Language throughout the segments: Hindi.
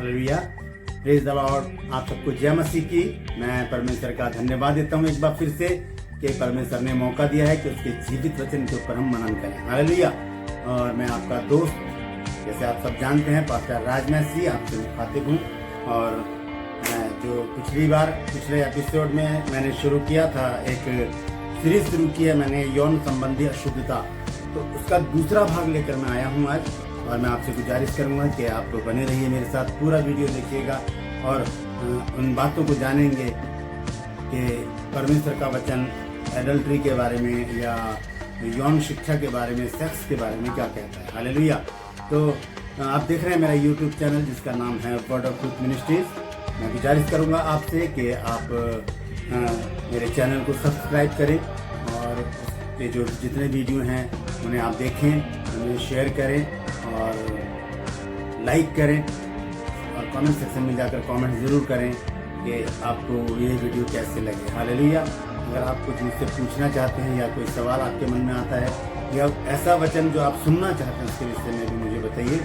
Hallelujah, praise the Lord. आप सबको जय मसीह की। मैं परमेश्वर का धन्यवाद देता हूँ एक बार फिर से कि परमेश्वर ने मौका दिया है कि उसके जीवित वचन के ऊपर हम मनन करें। हालेलुया। और मैं आपका दोस्त, जैसे आप सब जानते हैं, पास्टर राजमैसी आपसे मुखातिब हूँ। और जो पिछले एपिसोड में मैंने शुरू किया था, एक सीरीज शुरू की है मैंने, यौन संबंधी अशुद्धता, तो उसका दूसरा भाग लेकर मैं आया हूँ आज। और मैं आपसे गुजारिश करूंगा कि आप लोग बने रहिए मेरे साथ, पूरा वीडियो देखिएगा और उन बातों को जानेंगे कि परमेश्वर का वचन एडल्ट्री के बारे में या यौन शिक्षा के बारे में, सेक्स के बारे में क्या कहता है। हालेलुया। तो आप देख रहे हैं मेरा यूट्यूब चैनल जिसका नाम है वर्ड ऑफ ट्रूथ मिनिस्ट्रीज। मैं गुजारिश करूंगा आपसे कि आप मेरे चैनल को सब्सक्राइब करें और ये जो जितने वीडियो हैं उन्हें आप देखें, उन्हें शेयर करें और लाइक करें और कमेंट सेक्शन में जाकर कमेंट ज़रूर करें कि आपको ये वीडियो कैसे लगे। हालेलुया। अगर आप कुछ मुझसे पूछना चाहते हैं या कोई सवाल आपके मन में आता है या ऐसा वचन जो आप सुनना चाहते हैं उसके विषय में भी मुझे बताइए।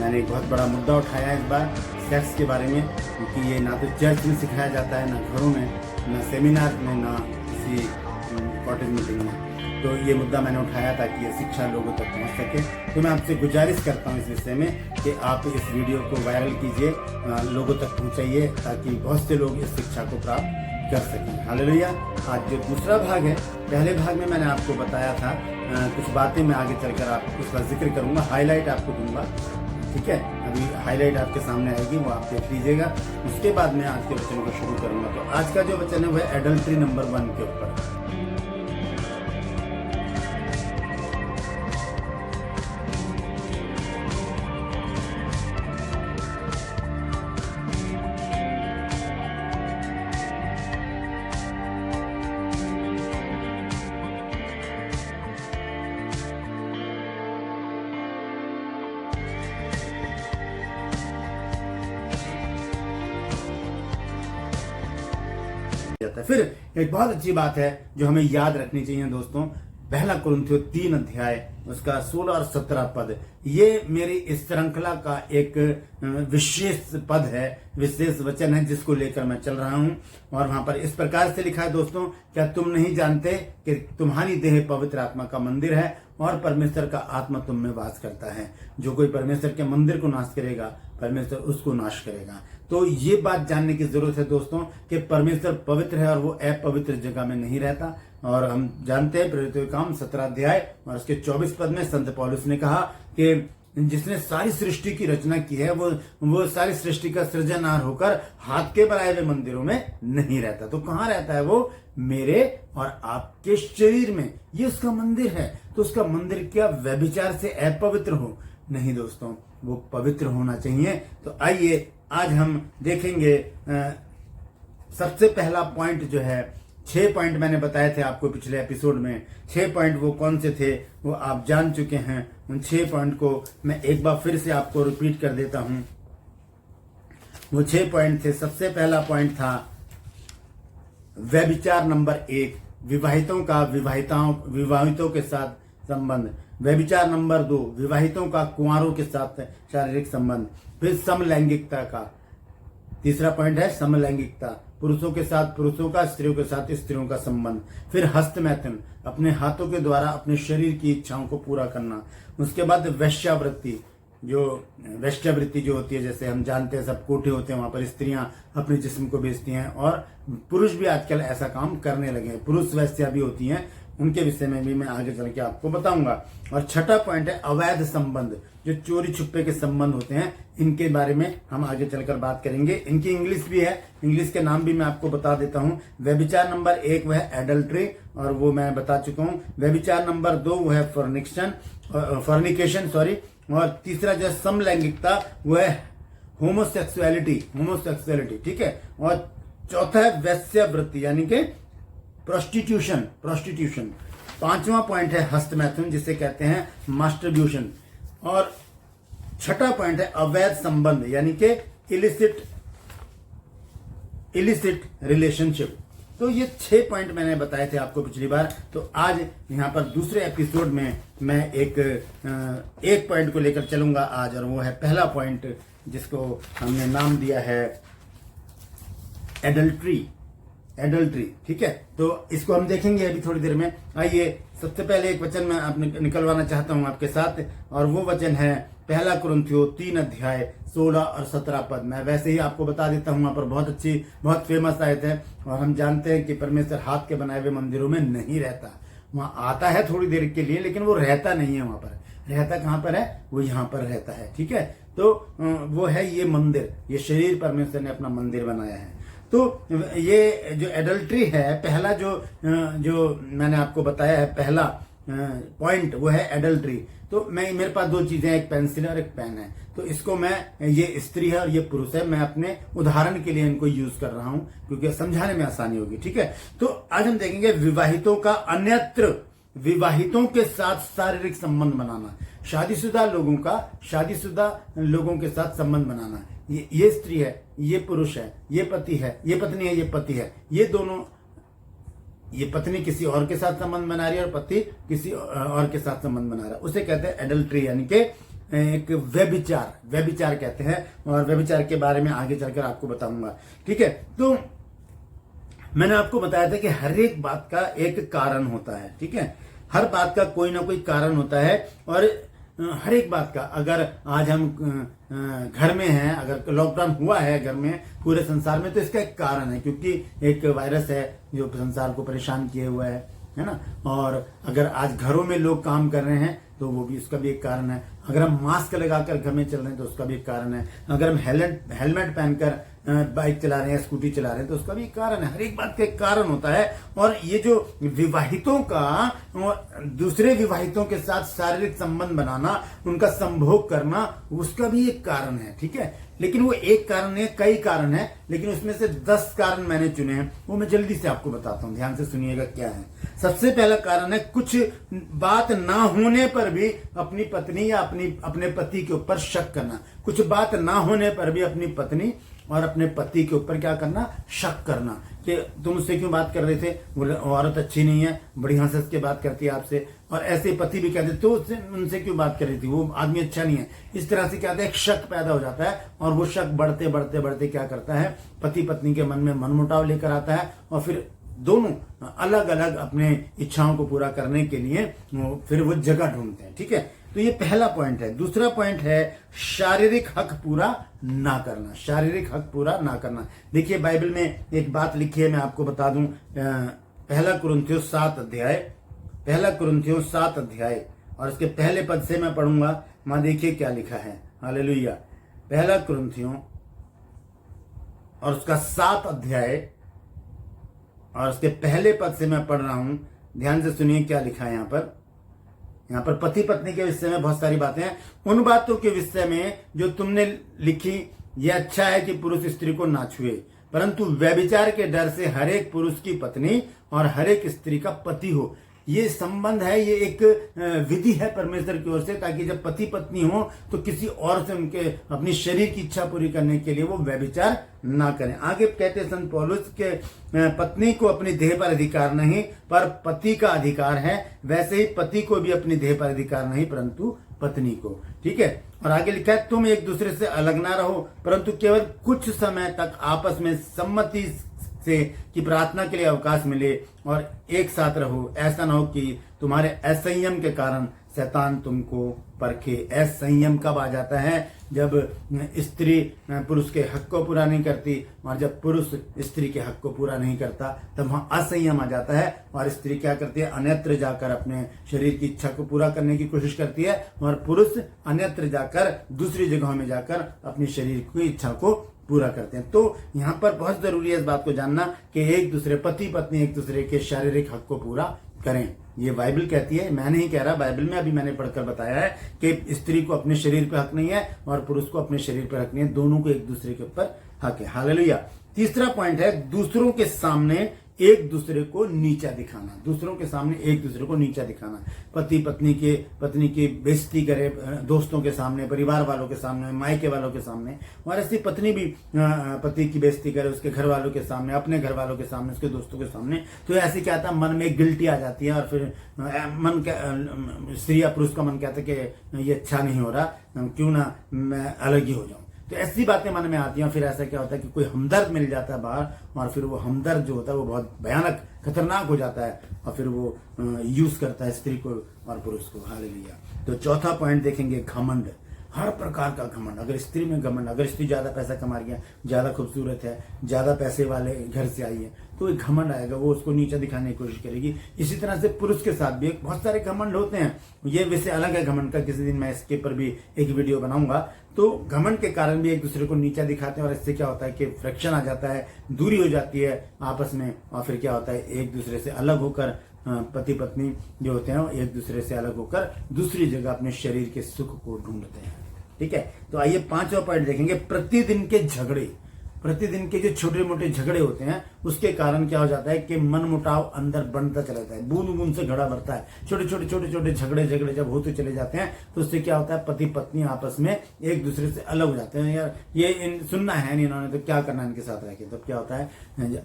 मैंने एक बहुत बड़ा मुद्दा उठाया है इस बार सेक्स के बारे में, क्योंकि ये ना तो चर्च में सिखाया जाता है, ना घरों में, ना सेमिनार में, ना किसी कॉटेज मीटिंग में। तो ये मुद्दा मैंने उठाया ताकि ये शिक्षा लोगों तक पहुंच सके। तो मैं आपसे गुजारिश करता हूं इस विषय में कि आप इस वीडियो को वायरल कीजिए, लोगों तक पहुंचाइए ताकि बहुत से लोग इस शिक्षा को प्राप्त कर सकें। हालेलुया। आज जो दूसरा भाग है, पहले भाग में मैंने आपको बताया था कुछ बातें मैं आगे चलकर आप उसका जिक्र करूंगा, हाईलाइट आपको दूंगा। ठीक है, अभी हाईलाइट आपके सामने आएगी, वो आप देख लीजिएगा। उसके बाद मैं आज के वचन को शुरू करूंगा। तो आज का जो वचन है वह एडल्ट्री नंबर 1 के ऊपर। फिर एक बहुत अच्छी बात है जो हमें याद रखनी चाहिए दोस्तों, पहला कुरिन्थियों 3 अध्याय उसका 16 और 17 पद, ये मेरी इस श्रृंखला का एक विशेष पद है, विशेष वचन है जिसको लेकर मैं चल रहा हूं। और वहां पर इस प्रकार से लिखा है दोस्तों, क्या तुम नहीं जानते कि तुम्हारी देह पवित्र आत्मा का मंदिर है और परमेश्वर का आत्मा तुम में वास करता है। जो कोई परमेश्वर के मंदिर को नाश करेगा, परमेश्वर उसको नाश करेगा। तो ये बात जानने की जरूरत है दोस्तों कि परमेश्वर पवित्र है और वो अपवित्र जगह में नहीं रहता। और हम जानते हैं प्रेरितों के काम 17 अध्याय और उसके 24 पद में संत पौलुस ने कहा कि जिसने सारी सृष्टि की रचना की है वो सारी सृष्टि का सृजनहार होकर हाथ के बनाए हुए मंदिरों में नहीं रहता। तो कहाँ रहता है वो? मेरे और आपके शरीर में। ये उसका मंदिर है। तो उसका मंदिर क्या व्यभिचार से अपवित्र हो? नहीं दोस्तों, वो पवित्र होना चाहिए। तो आइए आज हम देखेंगे सबसे पहला पॉइंट जो है, 6 पॉइंट मैंने बताए थे आपको पिछले एपिसोड में। 6 पॉइंट वो कौन से थे वो आप जान चुके हैं। उन 6 पॉइंट को मैं एक बार फिर से आपको रिपीट कर देता हूं। वो 6 पॉइंट थे। सबसे पहला पॉइंट था व्यभिचार नंबर 1, विवाहितों का विवाहितों के साथ संबंध। व्यभिचार नंबर 2, विवाहितों का कुंवारों के साथ शारीरिक संबंध। फिर समलैंगिकता का तीसरा पॉइंट है समलैंगिकता, पुरुषों के साथ पुरुषों का, स्त्रियों के साथ स्त्रियों का संबंध। फिर हस्तमैथुन, अपने हाथों के द्वारा अपने शरीर की इच्छाओं को पूरा करना। उसके बाद वेश्यावृत्ति जो होती है, जैसे हम जानते हैं सब कोठे होते हैं, वहां पर स्त्रियां अपने जिस्म को बेचती हैं और पुरुष भी आजकल ऐसा काम करने लगे हैं। पुरुष वेश्या भी होती हैं, उनके विषय में भी मैं आगे चल के आपको बताऊंगा। और छठा पॉइंट है अवैध संबंध, जो चोरी छुपे के संबंध होते हैं, इनके बारे में हम आगे चलकर बात करेंगे। इनकी इंग्लिश भी है, इंग्लिश के नाम भी मैं आपको बता देता हूं। व्यभिचार नंबर 1 वह है एडल्ट्री और वो मैं बता चुका हूं। व्यभिचार नंबर 2 वो है फॉर्निकेशन और तीसरा जो है समलैंगिकता वो है होमोसेक्सुअलिटी। ठीक है। और चौथा है वेश्यावृत्ति यानी कि प्रोस्टिट्यूशन। 5वां पॉइंट है हस्तमैथुन जिसे कहते हैं मास्टरब्यूशन। और छठा पॉइंट है अवैध संबंध यानी कि इलिसिट रिलेशनशिप। तो ये 6 पॉइंट मैंने बताए थे आपको पिछली बार। तो आज यहाँ पर दूसरे एपिसोड में मैं एक पॉइंट को लेकर चलूंगा आज, और वो है पहला पॉइंट जिसको हमने नाम दिया है एडल्ट्री, ठीक है। तो इसको हम देखेंगे अभी थोड़ी देर में। आइए, सबसे पहले एक वचन मैं आपने निकलवाना चाहता हूं आपके साथ, और वो वचन है 1 कुरिन्थियों 3 अध्याय 16 और 17 पद। मैं वैसे ही आपको बता देता हूं, वहां पर बहुत फेमस आयत है, और हम जानते हैं कि परमेश्वर हाथ के बनाए हुए मंदिरों में नहीं रहता। वहां आता है थोड़ी देर के लिए, लेकिन वो रहता नहीं है। वहां पर रहता कहां पर है? वो यहाँ पर रहता है, ठीक है। तो वो है ये मंदिर, ये शरीर परमेश्वर ने अपना मंदिर बनाया है। तो ये जो एडल्ट्री है, पहला जो मैंने आपको बताया है, पहला पॉइंट वो है एडल्ट्री। तो मेरे पास 2 चीजें, एक पेंसिल और एक पेन है। तो इसको ये स्त्री है और ये पुरुष है, मैं अपने उदाहरण के लिए इनको यूज कर रहा हूं, क्योंकि समझाने में आसानी होगी, ठीक है। तो आज हम देखेंगे विवाहितों का अन्यत्र विवाहितों के साथ शारीरिक संबंध बनाना, शादीशुदा लोगों के साथ संबंध बनाना। ये स्त्री है, ये पुरुष है, ये पति है, ये पत्नी है, ये पति है, ये दोनों, ये पत्नी किसी और के साथ संबंध बना रही है और पति किसी और के साथ संबंध बना रहा है, उसे कहते हैं एडल्ट्री, यानी कि एक व्यभिचार कहते हैं। और व्यभिचार के बारे में आगे चलकर आपको बताऊंगा, ठीक है। तो मैंने आपको बताया था कि हर एक बात का एक कारण होता है, ठीक है। हर बात का कोई ना कोई कारण होता है, और हर एक बात का, अगर आज हम घर में हैं, अगर लॉकडाउन हुआ है घर में पूरे संसार में, तो इसका एक कारण है, क्योंकि एक वायरस है जो संसार को परेशान किए हुआ है ना। और अगर आज घरों में लोग काम कर रहे हैं तो वो भी, उसका भी एक कारण है। अगर हम मास्क लगाकर घर में चल रहे हैं तो उसका भी एक कारण है। अगर हम हेलमेट पहनकर बाइक चला रहे हैं, स्कूटी चला रहे हैं, तो उसका भी एक कारण है। हर एक बात का एक कारण होता है। और ये जो विवाहितों का दूसरे विवाहितों के साथ शारीरिक संबंध बनाना, उनका संभोग करना, उसका भी एक कारण है, ठीक है। लेकिन वो एक कारण नहीं, कई कारण है, लेकिन उसमें से 10 कारण मैंने चुने हैं, वो मैं जल्दी से आपको बताता हूं, ध्यान से सुनिएगा क्या है। सबसे पहला कारण है, कुछ बात ना होने पर भी अपनी पत्नी या अपने पति के ऊपर शक करना। कुछ बात ना होने पर भी अपनी पत्नी और अपने पति के ऊपर क्या करना? शक करना, कि तुम उससे क्यों बात कर रहे थे, वो औरत अच्छी नहीं है, बड़ी हंस के बात करती है आपसे। और ऐसे पति भी कहते तो उनसे क्यों बात कर रही थी, वो आदमी अच्छा नहीं है। इस तरह से क्या होता है, एक शक पैदा हो जाता है, और वो शक बढ़ते बढ़ते बढ़ते क्या करता है, पति पत्नी के मन में मनमुटाव लेकर आता है, और फिर दोनों अलग अलग अपने इच्छाओं को पूरा करने के लिए फिर वो जगह ढूंढते हैं, ठीक है। तो ये पहला पॉइंट है। दूसरा पॉइंट है शारीरिक हक पूरा ना करना, शारीरिक हक पूरा ना करना। देखिए, बाइबल में एक बात लिखी है, मैं आपको बता दूं, 1 कुरिन्थियों 7 अध्याय और उसके पहले पद से मैं पढ़ूंगा। मां देखिए क्या लिखा है, हालेलुया। 1 कुरिन्थियों और उसका 7 अध्याय और उसके पहले पद से मैं पढ़ रहा हूं, ध्यान से सुनिए क्या लिखा है यहाँ पर पति पत्नी के विषय में बहुत सारी बातें हैं। उन बातों के विषय में जो तुमने लिखी, ये अच्छा है कि पुरुष स्त्री को ना छुए, परंतु व्यभिचार के डर से हर एक पुरुष की पत्नी और हर एक स्त्री का पति हो। ये संबंध है, ये एक विधि है परमेश्वर की ओर से, ताकि जब पति पत्नी हो तो किसी और से उनके अपनी शरीर की इच्छा पूरी करने के लिए वो व्यभिचार ना करें। आगे कहते हैं संत पौलुस के, पत्नी को अपनी देह पर अधिकार नहीं पर पति का अधिकार है, वैसे ही पति को भी अपनी देह पर अधिकार नहीं परंतु पत्नी को, ठीक है। और आगे लिखा है, तुम एक दूसरे से अलग ना रहो, परंतु केवल कुछ समय तक आपस में सम्मति से कि प्रार्थना के लिए अवकाश मिले और एक साथ रहो। ऐसा ना हो कि तुम्हारे असंयम के कारण शैतान तुमको परखे। असंयम कब आ जाता है? जब स्त्री पुरुष के हक को पूरा नहीं करती, और जब पुरुष स्त्री के हक को पूरा नहीं करता, तब वहां असंयम आ जाता है, और स्त्री क्या करती है? अन्यत्र जाकर अपने शरीर की इच्छा को पूरा करने की कोशिश करती है, और पुरुष अन्यत्र जाकर, दूसरी जगहों में जाकर अपनी शरीर की इच्छा को पूरा करते हैं। तो यहाँ पर बहुत जरूरी है इस बात को जानना कि एक दूसरे पति पत्नी एक दूसरे के शारीरिक हक को पूरा करें। ये बाइबल कहती है, मैं नहीं कह रहा, बाइबल में अभी मैंने पढ़कर बताया है कि स्त्री को अपने शरीर पर हक नहीं है और पुरुष को अपने शरीर पर हक नहीं है, दोनों को एक दूसरे के ऊपर हक है। हालेलुया। तीसरा पॉइंट है, दूसरों के सामने एक दूसरे को नीचा दिखाना। दूसरों के सामने एक दूसरे को नीचा दिखाना, पति पत्नी की बेइज्जती करे दोस्तों के सामने, परिवार वालों के सामने, मायके वालों के सामने, और ऐसी पत्नी भी पति की बेइज्जती करे उसके घर वालों के सामने, अपने घर वालों के सामने, उसके दोस्तों के सामने। तो ऐसे क्या आता है, मन में गिल्टी आ जाती है, और फिर स्त्री या पुरुष का मन कहता है कि ये अच्छा नहीं हो रहा, क्यों ना मैं अलग ही हो जाऊं। तो ऐसी बातें मन में आती हैं। फिर ऐसा क्या होता है कि कोई हमदर्द मिल जाता है बाहर, और फिर वो हमदर्द जो होता है वो बहुत भयानक खतरनाक हो जाता है, और फिर वो यूज करता है स्त्री को और पुरुष को। हालेलुया। तो चौथा पॉइंट देखेंगे, घमंड। हर प्रकार का घमंड। अगर स्त्री में घमंड, अगर स्त्री ज्यादा पैसा कमा रही है, ज्यादा खूबसूरत है, ज्यादा पैसे वाले घर से आई है, तो एक घमंड आएगा, वो उसको नीचा दिखाने की कोशिश करेगी। इसी तरह से पुरुष के साथ भी बहुत सारे घमंड होते हैं। ये विषय अलग है घमंड का, किसी दिन मैं इसके पर भी एक वीडियो बनाऊंगा। तो घमंड के कारण भी एक दूसरे को नीचा दिखाते हैं, और इससे क्या होता है कि फ्रिक्शन आ जाता है, दूरी हो जाती है आपस में, और फिर क्या होता है एक दूसरे से अलग होकर पति पत्नी जो होते हैं एक दूसरे से अलग होकर दूसरी जगह अपने शरीर के सुख को ढूंढते हैं। ठीक है, तो आइए पांचवा पॉइंट देखेंगे, प्रतिदिन के झगड़े। प्रतिदिन के जो छोटे मोटे झगड़े होते हैं उसके कारण क्या हो जाता है कि मन मुटाव अंदर बढ़ता चला जाता है, बूंद बूंद से घड़ा भरता है। छोटे छोटे झगड़े जब होते चले जाते हैं तो उससे क्या होता है, पति पत्नी आपस में एक दूसरे से अलग हो जाते हैं। यार ये सुनना है नहीं इन्होंने, तो क्या करना इनके साथ रह के। तब क्या होता है,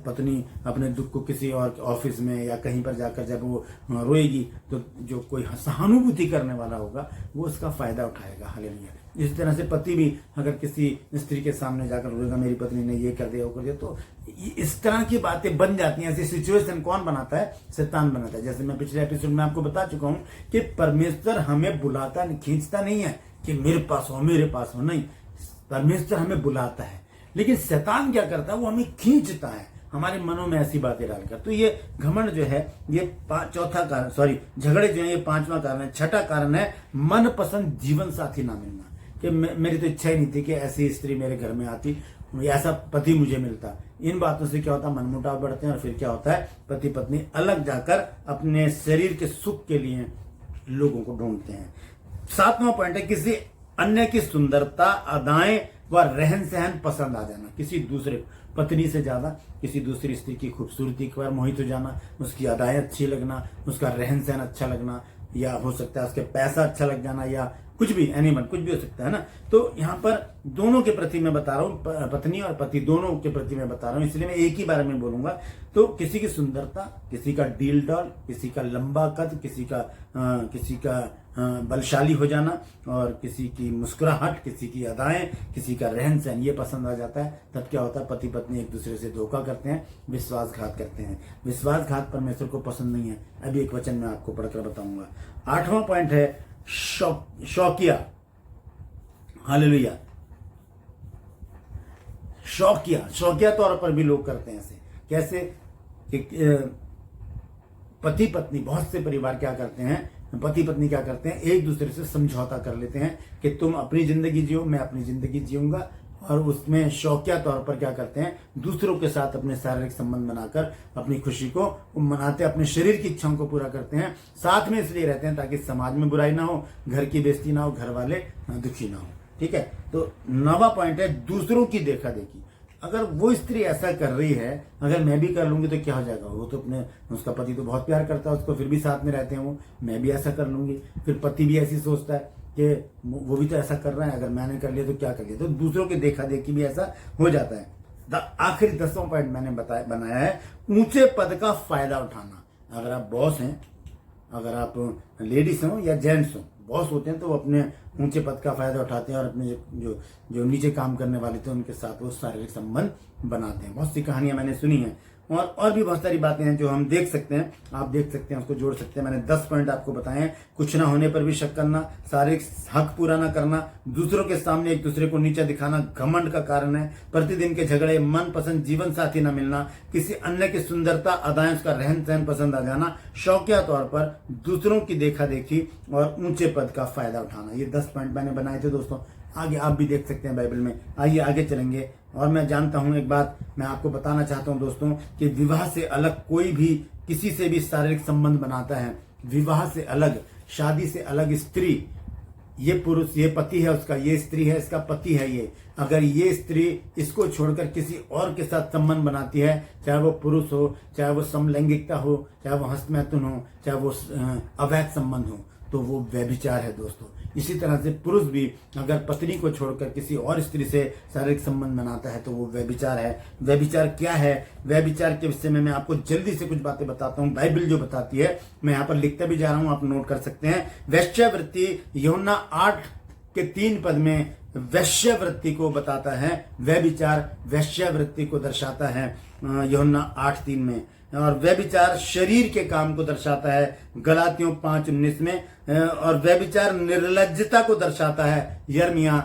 पत्नी अपने दुख को किसी और ऑफिस में या कहीं पर जाकर जब वो रोएगी तो जो कोई सहानुभूति करने वाला होगा वो उसका फायदा उठाएगा। हालेलुया। इस तरह से पति भी अगर किसी स्त्री के सामने जाकर रोएगा, मेरी पत्नी ने ये कर दिया वो कर दिया, तो इस तरह की बातें बन जाती हैं। ऐसी सिचुएशन कौन बनाता है? शैतान बनाता है। जैसे मैं पिछले एपिसोड में आपको बता चुका हूं कि परमेश्वर हमें बुलाता खींचता नहीं है कि मेरे पास हो, नहीं। परमेश्वर हमें बुलाता है, लेकिन शैतान क्या करता है, वो हमें खींचता है हमारे मनों में ऐसी बातें डालकर। तो ये घमंड जो है ये चौथा कारण, झगड़े जो है ये पांचवा कारण है। छठा कारण है मनपसंद जीवन साथी ना मिलना, कि मेरी तो इच्छा ही नहीं थी कि ऐसी स्त्री मेरे घर में आती, ऐसा पति मुझे मिलता। इन बातों से क्या होता है, मनमुटाव बढ़ते हैं, और फिर क्या होता है, पति पत्नी अलग जाकर अपने शरीर के सुख के लिए लोगों को ढूंढते हैं। सातवां पॉइंट है, किसी अन्य की सुंदरता, अदाएं व रहन सहन पसंद आ जाना। किसी दूसरे पत्नी से ज्यादा किसी दूसरी स्त्री की खूबसूरती पर मोहित हो जाना, उसकी अदाएं अच्छी लगना, उसका रहन सहन अच्छा लगना, या हो सकता है उसके पैसा अच्छा लग जाना, या कुछ भी, एनिमल कुछ भी हो सकता है ना। तो यहाँ पर दोनों के प्रति मैं बता रहा हूँ, पत्नी और पति दोनों के प्रति मैं बता रहा हूँ, इसलिए मैं एक ही बारे में बोलूंगा। तो किसी की सुंदरता, किसी का डील डॉल, किसी का लंबा कद, किसी का बलशाली हो जाना, और किसी की मुस्कुराहट, किसी की अदाएं, किसी का रहन सहन, ये पसंद आ जाता है। तब क्या होता है, पति पत्नी एक दूसरे से धोखा करते हैं, विश्वासघात करते हैं। विश्वासघात परमेश्वर को पसंद नहीं है। अभी एक वचन में आपको पढ़कर बताऊंगा। आठवां पॉइंट है शौकिया। हालेलुया। शौकिया तौर पर भी लोग करते हैं ऐसे। कैसे कि पति पत्नी, बहुत से परिवार क्या करते हैं, पति पत्नी क्या करते हैं, एक दूसरे से समझौता कर लेते हैं कि तुम अपनी जिंदगी जियो, मैं अपनी जिंदगी जीऊंगा, और उसमें शौकिया तौर पर क्या करते हैं, दूसरों के साथ अपने शारीरिक संबंध बनाकर अपनी खुशी को मनाते, अपने शरीर की इच्छाओं को पूरा करते हैं। साथ में इसलिए रहते हैं ताकि समाज में बुराई ना हो, घर की बेइज्जती ना हो, घर वाले दुखी ना हो। ठीक है, तो 9वां पॉइंट है दूसरों की देखा देखी। अगर वो स्त्री ऐसा कर रही है, अगर मैं भी कर लूंगी तो क्या हो जाएगा, वो तो उसका पति तो बहुत प्यार करता है उसको, फिर भी साथ में रहते हैं वो, मैं भी ऐसा कर लूंगी। फिर पति भी ऐसी सोचता है कि वो भी तो ऐसा कर रहा है, अगर मैंने कर लिया तो क्या कर लिया, तो दूसरों के देखा देखी भी ऐसा हो जाता है। आखिरी 10वां पॉइंट मैंने बनाया है ऊंचे पद का फायदा उठाना। अगर आप बॉस हैं, अगर आप लेडीज हो या जेंट्स हो, बॉस होते हैं तो वो अपने ऊंचे पद का फायदा उठाते हैं और अपने जो नीचे काम करने वाले थे उनके साथ वो शारीरिक संबंध बनाते हैं। बहुत सी कहानियां मैंने सुनी हैं, और भी बहुत सारी बातें हैं जो हम देख सकते हैं, आप देख सकते हैं, उसको जोड़ सकते हैं। मैंने 10 पॉइंट आपको बताए हैं। कुछ ना होने पर भी शक करना, शारीरिक हक पूरा ना करना, दूसरों के सामने एक दूसरे को नीचा दिखाना घमंड का कारण है। प्रतिदिन के झगड़े, मनपसंद जीवन साथी न मिलना, किसी अन्य की सुंदरता, अदाएं, उसका रहन सहन पसंद आ जाना, शौकिया तौर पर दूसरों की देखा देखी, और ऊंचे पद का फायदा उठाना। ये 10 पॉइंट मैंने बनाए थे दोस्तों। आगे आप भी देख सकते हैं बाइबल में। आइए आगे चलेंगे। और मैं जानता हूं, एक बात मैं आपको बताना चाहता हूं दोस्तों, कि विवाह से अलग कोई भी किसी से भी शारीरिक संबंध बनाता है, विवाह से अलग, शादी से अलग स्त्री, ये पुरुष, ये पति है उसका, ये स्त्री है इसका पति है ये, अगर ये स्त्री इसको छोड़कर किसी और के साथ संबंध बनाती है, चाहे वो पुरुष हो, चाहे वो समलैंगिकता हो, चाहे वो हस्तमैथुन हो, चाहे वो अवैध संबंध हो, तो वो व्यभिचार है दोस्तों। इसी तरह से पुरुष भी अगर पत्नी को छोड़कर किसी और स्त्री से शारीरिक संबंध बनाता है तो वो व्यभिचार है। व्यभिचार क्या है? व्यभिचार के विषय में मैं आपको जल्दी से कुछ बातें बताता हूँ, बाइबल जो बताती है। मैं यहाँ पर लिखता भी जा रहा हूँ, आप नोट कर सकते हैं। वेश्यावृत्ति यूहन्ना 8 के 3 पद में वैश्यवृत्ति को बताता है। व्यभिचार वैश्यवृत्ति को दर्शाता है यूहन्ना 8:3 में। और व्यभिचार शरीर के काम को दर्शाता है गलातियों 5:19 में। और व्यभिचार निर्लज्जता को दर्शाता है यिर्मयाह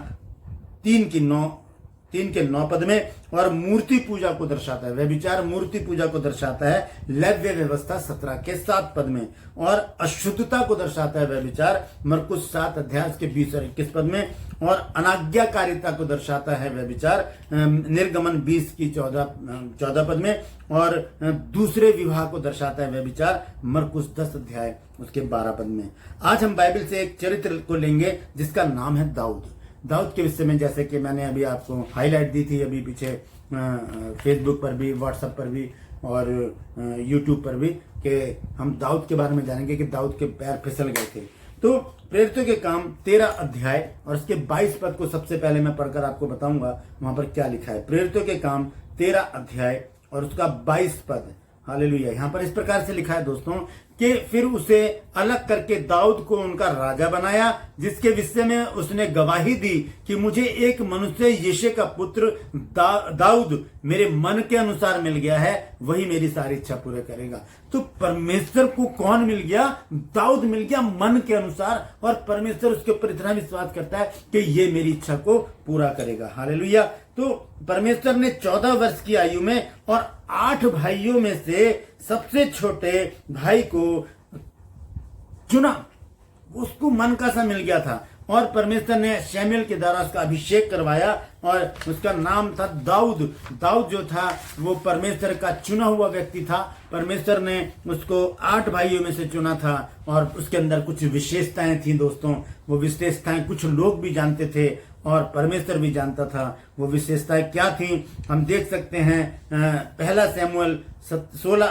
3:9 पद में। और मूर्ति पूजा को दर्शाता है, व्यभिचार मूर्ति पूजा को दर्शाता है लेव्य व्यवस्था 17:7 पद में। और अशुद्धता को दर्शाता है व्यभिचार मरकुस 7:20 और 21 पद में। और अनाज्ञाकारिता को दर्शाता है व्यभिचार निर्गमन 20:14 पद में। और दूसरे विवाह को दर्शाता है व्यभिचार मरकुस 10:12 पद में। आज हम बाइबल से एक चरित्र को लेंगे जिसका नाम है दाऊद। दाऊद के विषय में जैसे कि मैंने अभी आपको हाईलाइट दी थी अभी पीछे फेसबुक पर भी, व्हाट्सएप पर भी और यूट्यूब पर भी, कि हम दाऊद के बारे में जानेंगे कि दाऊद के पैर फिसल गए थे। तो प्रेरितों के काम 13 अध्याय और उसके 22 पद को सबसे पहले मैं पढ़कर आपको बताऊंगा वहां पर क्या लिखा है। प्रेरितों के काम 13 अध्याय और उसका 22 पद। हालेलुया। यहाँ पर इस प्रकार से लिखा है दोस्तों कि फिर उसे अलग करके दाऊद को उनका राजा बनाया, जिसके विषय में उसने गवाही दी कि मुझे एक मनुष्य यिशै का पुत्र दाऊद मेरे मन के अनुसार मिल गया है, वही मेरी सारी इच्छा पूरे करेगा। तो परमेश्वर को कौन मिल गया? दाऊद मिल गया मन के अनुसार। और परमेश्वर उसके ऊपर इतना विश्वास करता है कि ये मेरी इच्छा को पूरा करेगा। हालेलुया। तो परमेश्वर ने 14 वर्ष की आयु में और 8 भाइयों में से सबसे छोटे भाई को चुना। उसको मन का सा मिल गया था और परमेश्वर ने शमूएल के द्वारा उसका अभिषेक करवाया और उसका नाम था दाऊद। दाऊद जो था वो परमेश्वर का चुना हुआ व्यक्ति था। परमेश्वर ने उसको 8 भाइयों में से चुना था और उसके अंदर कुछ विशेषताएं थी दोस्तों। वो विशेषताएं कुछ लोग भी जानते थे और परमेश्वर भी जानता था। वो विशेषताएं क्या थी हम देख सकते हैं। पहला शमूएल 16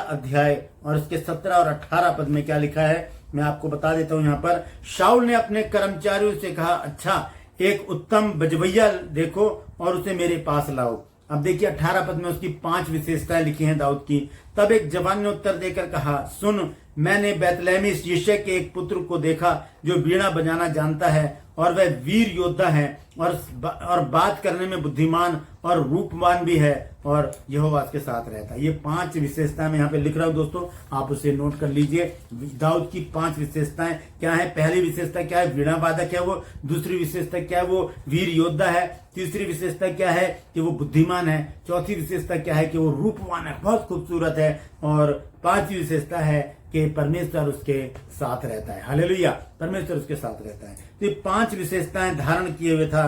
अध्याय और उसके 17 और 18 पद में क्या लिखा है मैं आपको बता देता हूं। यहाँ पर शाऊल ने अपने कर्मचारियों से कहा, अच्छा एक उत्तम बजवैया देखो और उसे मेरे पास लाओ। अब देखिए 18 पद में उसकी 5 विशेषताएं लिखी हैं दाऊद की। तब एक जवान ने उत्तर देकर कहा, सुन, मैंने बैतलहमी यिशै के एक पुत्र को देखा जो वीणा बजाना जानता है और वह वीर योद्धा है और बात करने में बुद्धिमान और रूपवान भी है और यहोवा के साथ रहता है। ये 5 विशेषताएं मैं यहाँ पे लिख रहा हूँ दोस्तों, आप उसे नोट कर लीजिए। दाऊद की 5 विशेषताएं क्या है? पहली विशेषता क्या है? वीणा वादक है वो। दूसरी विशेषता क्या है? वो वीर योद्धा है। तीसरी विशेषता क्या है? कि वो बुद्धिमान है। चौथी विशेषता क्या है? कि वो रूपवान है, बहुत खूबसूरत है। और 5वीं विशेषता है कि परमेश्वर उसके साथ रहता है। हालेलुया। परमेश्वर उसके साथ रहता है। तो ये 5 विशेषताएं धारण किए हुए था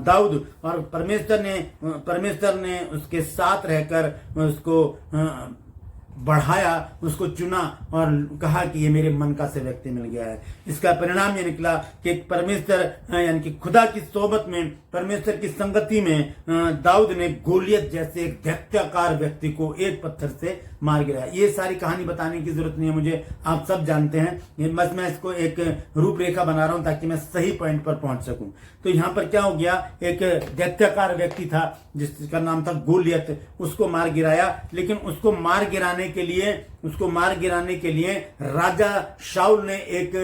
दाऊद और परमेश्वर ने उसके साथ रहकर उसको बढ़ाया, उसको चुना और कहा कि ये मेरे मन का से व्यक्ति मिल गया है। इसका परिणाम ये निकला कि परमेश्वर यानी कि खुदा की सोबत में, परमेश्वर की संगति में दाऊद ने गोलियत जैसे एक दैत्याकार व्यक्ति को एक पत्थर से मार गिराया। ये सारी कहानी बताने की जरूरत नहीं है मुझे, आप सब जानते हैं। बस मैं इसको एक रूपरेखा बना रहा हूं ताकि मैं सही पॉइंट पर पहुंच सकूं। तो यहाँ पर क्या हो गया, एक दैत्याकार व्यक्ति था जिसका नाम था गोलियत, उसको मार गिराया। लेकिन उसको मार गिराने के लिए राजा शाऊल ने एक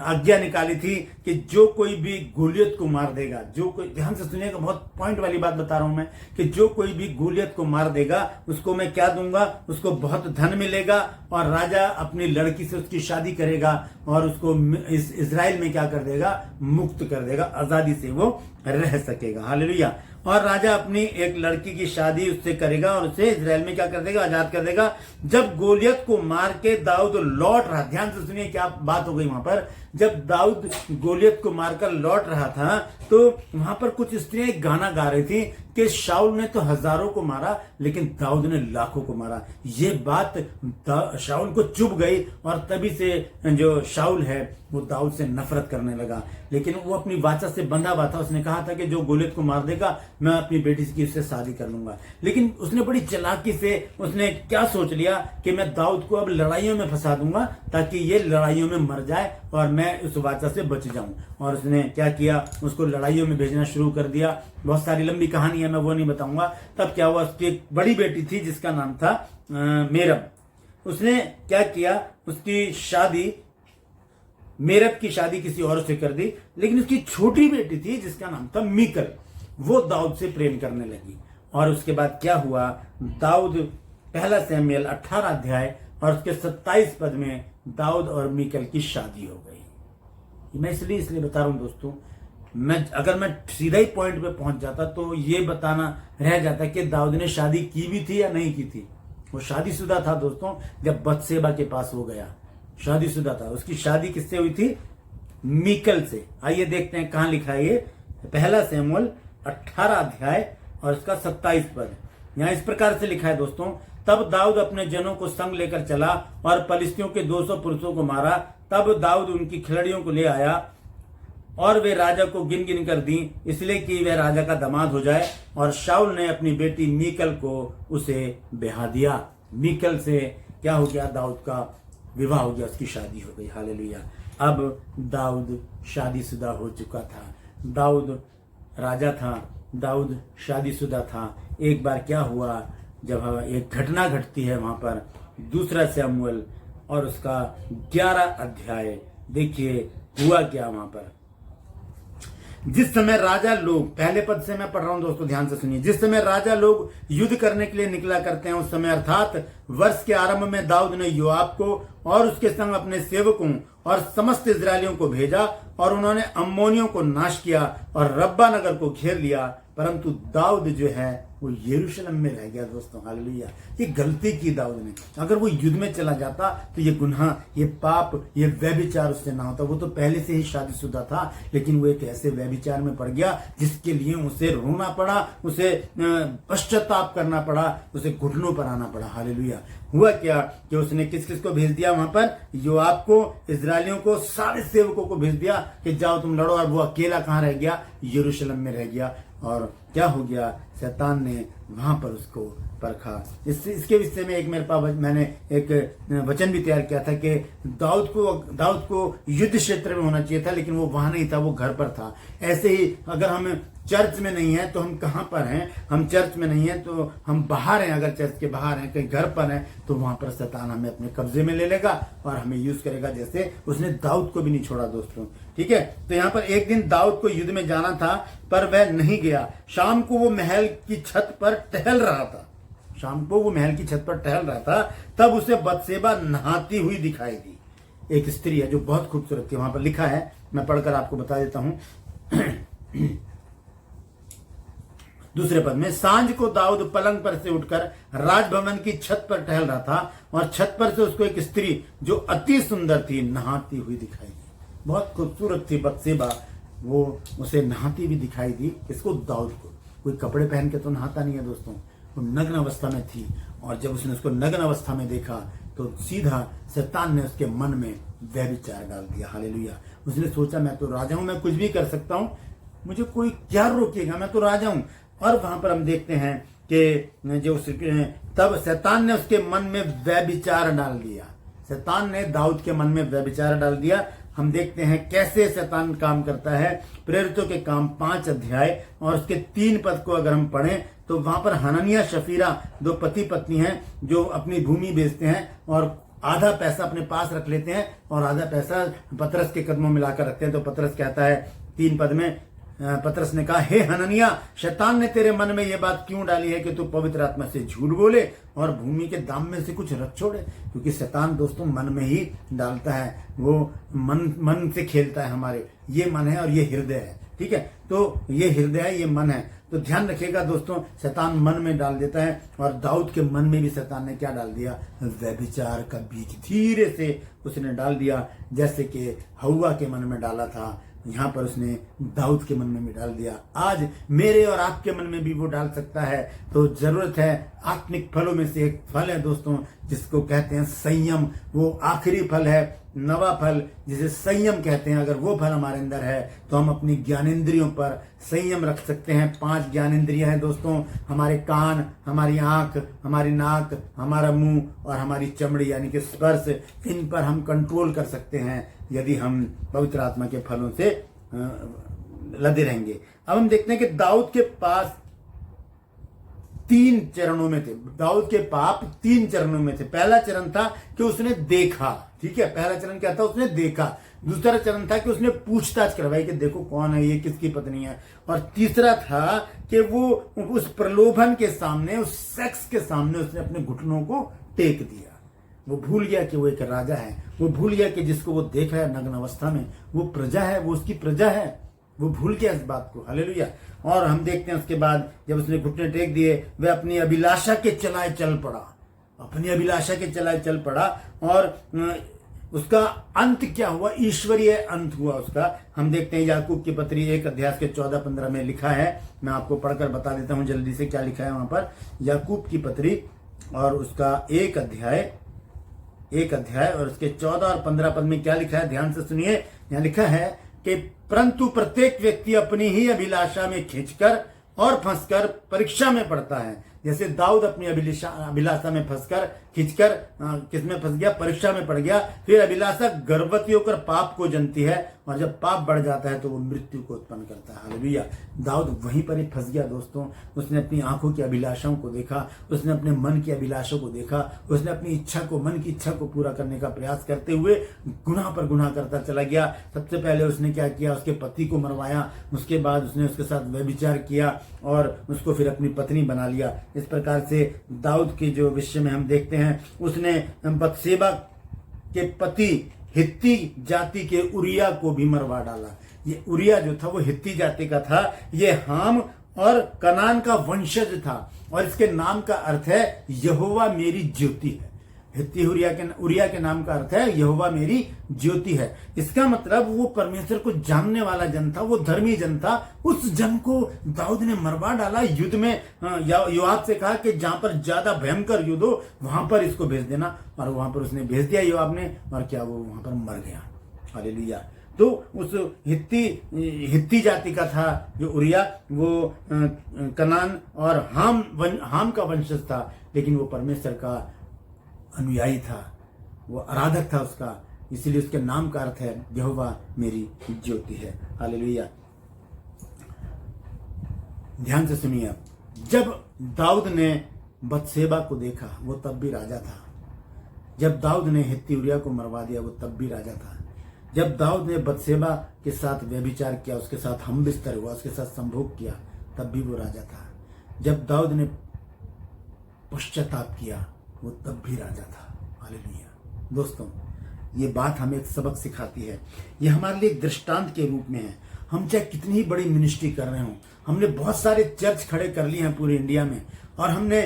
आज्ञा निकाली थी कि जो कोई भी गोलियत को मार देगा, जो कोई, ध्यान से सुनिएगा, बहुत पॉइंट वाली बात बता रहा हूं मैं, कि जो कोई भी गोलियत को मार देगा उसको मैं क्या दूंगा, उसको बहुत धन मिलेगा और राजा अपनी लड़की से उसकी शादी करेगा और उसको इजराइल में क्या कर देगा, मुक्त कर देगा, आजादी से वो रह सकेगा। हालेलुया। और राजा अपनी एक लड़की की शादी उससे करेगा और उसे इजराइल में क्या कर देगा, आजाद कर देगा। जब गोलियत को मार के दाऊद लौट रहा, ध्यान से सुनिए क्या बात हो गई वहां पर। जब दाऊद गोलियत को मारकर लौट रहा था तो वहां पर कुछ स्त्रियां गाना गा रही थी कि शाऊल ने तो हजारों को मारा लेकिन दाऊद ने लाखों को मारा। ये बात शाऊल को चुभ गई और तभी से जो शाऊल है वो दाऊद से नफरत करने लगा। लेकिन वो अपनी वाचा से बंधा हुआ था, उसने कहा था कि जो गोलियत को मार देगा मैं अपनी बेटी की उससे शादी कर लूंगा। लेकिन उसने बड़ी चालाकी से उसने क्या सोच लिया कि मैं दाऊद को अब लड़ाइयों में फंसा दूंगा ताकि ये लड़ाइयों में मर जाए और मैं उस वाचा से बच जाऊं। और उसने क्या किया, उसको लड़ाइयों में भेजना शुरू कर दिया। बहुत सारी लंबी कहानी है, मैं वो नहीं बताऊंगा। तब क्या हुआ, उसकी एक बड़ी बेटी थी जिसका नाम था मेरब। उसने क्या किया, उसकी शादी मेरब की शादी किसी और से कर दी, लेकिन उसकी छोटी बेटी थी जिसका नाम था मीकल, वो दाऊद से प्रेम करने लगी। और उसके बाद क्या हुआ, दाऊद, पहला शमूएल 18 अध्याय और उसके 27 पद में दाऊद और मीकल की शादी हो गई। मैं इसलिए बता रहा हूं दोस्तों, अगर मैं सीधा ही पॉइंट पे पहुंच जाता तो ये बताना रह जाता कि दाऊद ने शादी की भी थी या नहीं की थी। वो शादीशुदा था दोस्तों, जब बत्शेबा के पास हो गया, शादीशुदा था। उसकी शादी किससे हुई थी? मीकल से। आइए देखते हैं कहां लिखा है ये, पहला शमूएल 18 अध्याय और उसका 27 पद। यहां इस प्रकार से लिखा है दोस्तों, तब दाऊद अपने जनों को संग लेकर चला और पलिश्तियों के 200 पुरुषों को मारा। तब दाऊद उनकी खिलड़ियों को ले आया और वे राजा को गिन गिन कर दी, इसलिए कि वह राजा का दामाद हो जाए। और शाऊल ने अपनी बेटी मीकल को उसे ब्याह दिया। मीकल से क्या हो गया? दाऊद का विवाह हो गया, उसकी शादी हो गई। हालेलुया। अब दाऊद शादीशुदा हो चुका था। दाऊद राजा था, दाऊद शादीशुदा था। एक बार क्या हुआ, जब एक घटना घटती है वहां पर, दूसरा शमूएल और उसका 11 अध्याय। देखिए हुआ क्या वहां पर। जिस समय राजा लोग, पहले पद से मैं पढ़ रहा हूं दोस्तों, ध्यान से सुनिए। जिस समय राजा लोग युद्ध करने के लिए निकला करते हैं, उस समय अर्थात वर्ष के आरंभ में दाऊद ने योआब को और उसके संग अपने सेवकों और समस्त इजरायलियों को भेजा और उन्होंने अम्मोनियों को नाश किया और रब्बा नगर को घेर लिया। परंतु दाऊद जो है वो यरूशलेम में रह गया दोस्तों। हालेलुया। ये गलती की दाऊद ने। अगर वो युद्ध में चला जाता तो ये गुनाह, ये पाप, ये व्यभिचार उससे ना होता। वो तो पहले से ही शादीशुदा था, लेकिन वो एक ऐसे व्यभिचार में पड़ गया जिसके लिए उसे रोना पड़ा, उसे पश्चाताप करना पड़ा, उसे घुटनों पर आना पड़ा। हालेलुया। हुआ क्या कि उसने किस किस को भेज दिया वहां पर? योआब को, इजरायलियों को, सारे सेवकों को भेज दिया कि जाओ तुम लड़ो। और वो अकेला कहां रह गया? यरूशलेम में रह गया। और क्या हो गया? शैतान ने वहां पर उसको परखा। इसके विषय में एक मेरे पास मैंने एक वचन भी तैयार किया था कि दाऊद को युद्ध क्षेत्र में होना चाहिए था, लेकिन वो वहां नहीं था, वो घर पर था। ऐसे ही अगर हम चर्च में नहीं है तो हम कहां पर हैं? हम चर्च में नहीं है तो हम बाहर हैं। अगर चर्च के बाहर हैं, कहीं घर पर हैं, तो वहां पर शैतान हमें अपने कब्जे में ले लेगा और हमें यूज करेगा, जैसे उसने दाऊद को भी नहीं छोड़ा दोस्तों। ठीक है। तो यहाँ पर एक दिन दाऊद को युद्ध में जाना था, पर वह नहीं गया। शाम को वो महल की छत पर टहल रहा था। शाम को वो महल की छत पर टहल रहा था, तब उसे बत्शेबा नहाती हुई दिखाई दी। एक स्त्री है जो बहुत खूबसूरत थी, वहां पर लिखा है, मैं पढ़कर आपको बता देता हूं। दूसरे पद में, सांझ को दाऊद पलंग पर से उठकर राजभवन की छत पर टहल रहा था और छत पर से उसको एक स्त्री जो अति सुंदर थी नहाती हुई दिखाई दी। बहुत खूबसूरत थी बत्शेबा, वो उसे नहाती भी दिखाई दी। इसको? दाऊद को। कोई कपड़े पहन के तो नहाता नहीं है दोस्तों, वो नग्न अवस्था में थी। और जब उसने उसको नग्न अवस्था में देखा तो सीधा शैतान ने उसके मन में व्यभिचार डाल दिया। हालेलुया। उसने सोचा मैं तो राजा हूं, मैं कुछ भी कर सकता हूं, मुझे कोई क्या रोकेगा, मैं तो राजा हूं। और वहां पर हम देखते हैं कि जो तब शैतान ने उसके मन में व्यभिचार डाल दिया। शैतान ने दाऊद के मन में व्यभिचार डाल दिया। हम देखते हैं कैसे शैतान काम करता है। प्रेरितों के काम 5 अध्याय और उसके 3 पद को अगर हम पढ़ें तो वहां पर हननिया शफीरा 2 पति पत्नी हैं जो अपनी भूमि बेचते हैं और आधा पैसा अपने पास रख लेते हैं और आधा पैसा पतरस के कदमों में लाकर रखते हैं। तो पतरस कहता है 3 पद में, पतरस ने कहा, हे हननिया, शैतान ने तेरे मन में यह बात क्यों डाली है कि तू पवित्र आत्मा से झूठ बोले और भूमि के दाम में से कुछ रख छोड़े? क्योंकि शैतान दोस्तों मन में ही डालता है, वो मन से खेलता है। हमारे ये मन है और ये हृदय है। ठीक है। तो ये हृदय है, ये मन है। तो ध्यान रखिएगा दोस्तों, शैतान मन में डाल देता है। और दाऊद के मन में भी शैतान ने क्या डाल दिया? व्यभिचार का बीज धीरे से उसने डाल दिया, जैसे कि हव्वा के मन में डाला था, यहां पर उसने दाऊद के मन में भी डाल दिया। आज मेरे और आपके मन में भी वो डाल सकता है। तो जरूरत है, आत्मिक फलों में से एक फल है दोस्तों जिसको कहते हैं संयम। वो आखिरी फल है, नवा फल जिसे संयम कहते हैं। अगर वो फल हमारे अंदर है तो हम अपनी ज्ञानेंद्रियों पर संयम रख सकते हैं। 5 ज्ञानेंद्रियां हैं दोस्तों, हमारे कान, हमारी आंख, हमारी नाक, हमारा मुंह और हमारी चमड़ी यानी कि स्पर्श। इन पर हम कंट्रोल कर सकते हैं यदि हम पवित्र आत्मा के फलों से लदे रहेंगे। अब हम देखते हैं कि दाऊद के पास 3 चरणों में थे। दाऊद के पाप 3 चरणों में थे। पहला चरण था कि उसने देखा। ठीक है। पहला चरण क्या था? उसने देखा। दूसरा चरण था कि उसने पूछताछ करवाई कि देखो कौन है ये, किसकी पत्नी है। और तीसरा था कि वो उस प्रलोभन के सामने, उस सेक्स के सामने उसने अपने घुटनों को टेक दिया। वो भूल गया कि वो एक राजा है, वो भूल गया कि जिसको वो देख रहा है नग्न अवस्था में वो प्रजा है, वो उसकी प्रजा है। वो भूल गया इस बात को। हालेलुया। और हम देखते हैं उसके बाद जब उसने घुटने टेक दिए, वह अपनी अभिलाषा के चलाए चल पड़ा, अपनी अभिलाषा के चलाए चल पड़ा। और उसका अंत क्या हुआ? ईश्वरीय अंत हुआ उसका। हम देखते हैं याकूब की पत्री 1 अध्याय के 14-15 में लिखा है। मैं आपको पढ़कर बता देता हूं जल्दी से क्या लिखा है वहां पर। याकूब की पत्री और उसका 1 अध्याय और उसके 14 और 15 पद में क्या लिखा है, ध्यान से सुनिए। यहाँ लिखा है कि परंतु प्रत्येक व्यक्ति अपनी ही अभिलाषा में खींचकर और फंसकर परीक्षा में पड़ता है। जैसे दाऊद अपनी अभिलाषा में फंसकर खींचकर किसमें फंस गया? परीक्षा में पड़ गया। फिर अभिलाषा गर्भवती होकर पाप को जनती है और जब पाप बढ़ जाता है तो वो मृत्यु को उत्पन्न करता है। हालेलुया। दाऊद वहीं पर ही फंस गया दोस्तों। उसने अपनी आंखों की अभिलाषाओं को देखा, उसने अपने मन की अभिलाषाओं को देखा, उसने अपनी इच्छा को, मन की इच्छा को पूरा करने का प्रयास करते हुए गुनाह पर गुनाह करता चला गया। सबसे पहले उसने क्या किया? उसके पति को मरवाया, उसके बाद उसने उसके साथ व्यभिचार किया और उसको फिर अपनी पत्नी बना लिया। इस प्रकार से दाऊद के जो विषय में हम देखते हैं, उसने बत्शेबा के पति हित्ती जाति के उरिया को भी मरवा डाला। ये उरिया जो था वो हित्ती जाति का था। ये हाम और कनान का वंशज था और इसके नाम का अर्थ है यहोवा मेरी ज्योति है। हित्ती उरिया के नाम का अर्थ है यहोवा मेरी ज्योति है। इसका मतलब वो परमेश्वर को जानने वाला जन था, वो धर्मी जन था। उस जन को दाऊद ने मरवा डाला युद्ध में। योआब से कहा कि जहां पर ज्यादा भयंकर युद्ध हो वहां पर इसको भेज देना, और वहां पर उसने भेज दिया योआब ने, और क्या वो वहां पर मर गया। हालेलुया। तो उस हित्ती जाति का था जो उरिया, वो कनान और हाम का वंशज था, लेकिन वो परमेश्वर का अनुयायी था, वो आराधक था उसका, इसीलिए उसके नाम का अर्थ है यहोवा मेरी ज्योति है। हालेलुया। ध्यान से सुनिए। जब दाऊद ने बत्शेबा को देखा वो तब भी राजा था। जब दाऊद ने हित्ती उरिया को मरवा दिया वो तब भी राजा था। जब दाऊद ने बत्शेबा के साथ व्यभिचार किया, उसके साथ हमबिस्तर हुआ, उसके साथ संभोग किया, तब भी वो राजा था। जब दाऊद ने पश्चाताप किया वो तब भी राजा था। हालेलुया। दोस्तों, ये बात हमें एक सबक सिखाती है। ये हमारे लिए एक दृष्टांत के रूप में है। हम चाहे कितनी ही बड़ी मिनिस्ट्री कर रहे हो, हमने बहुत सारे चर्च खड़े कर लिए हैं पूरे इंडिया में, और हमने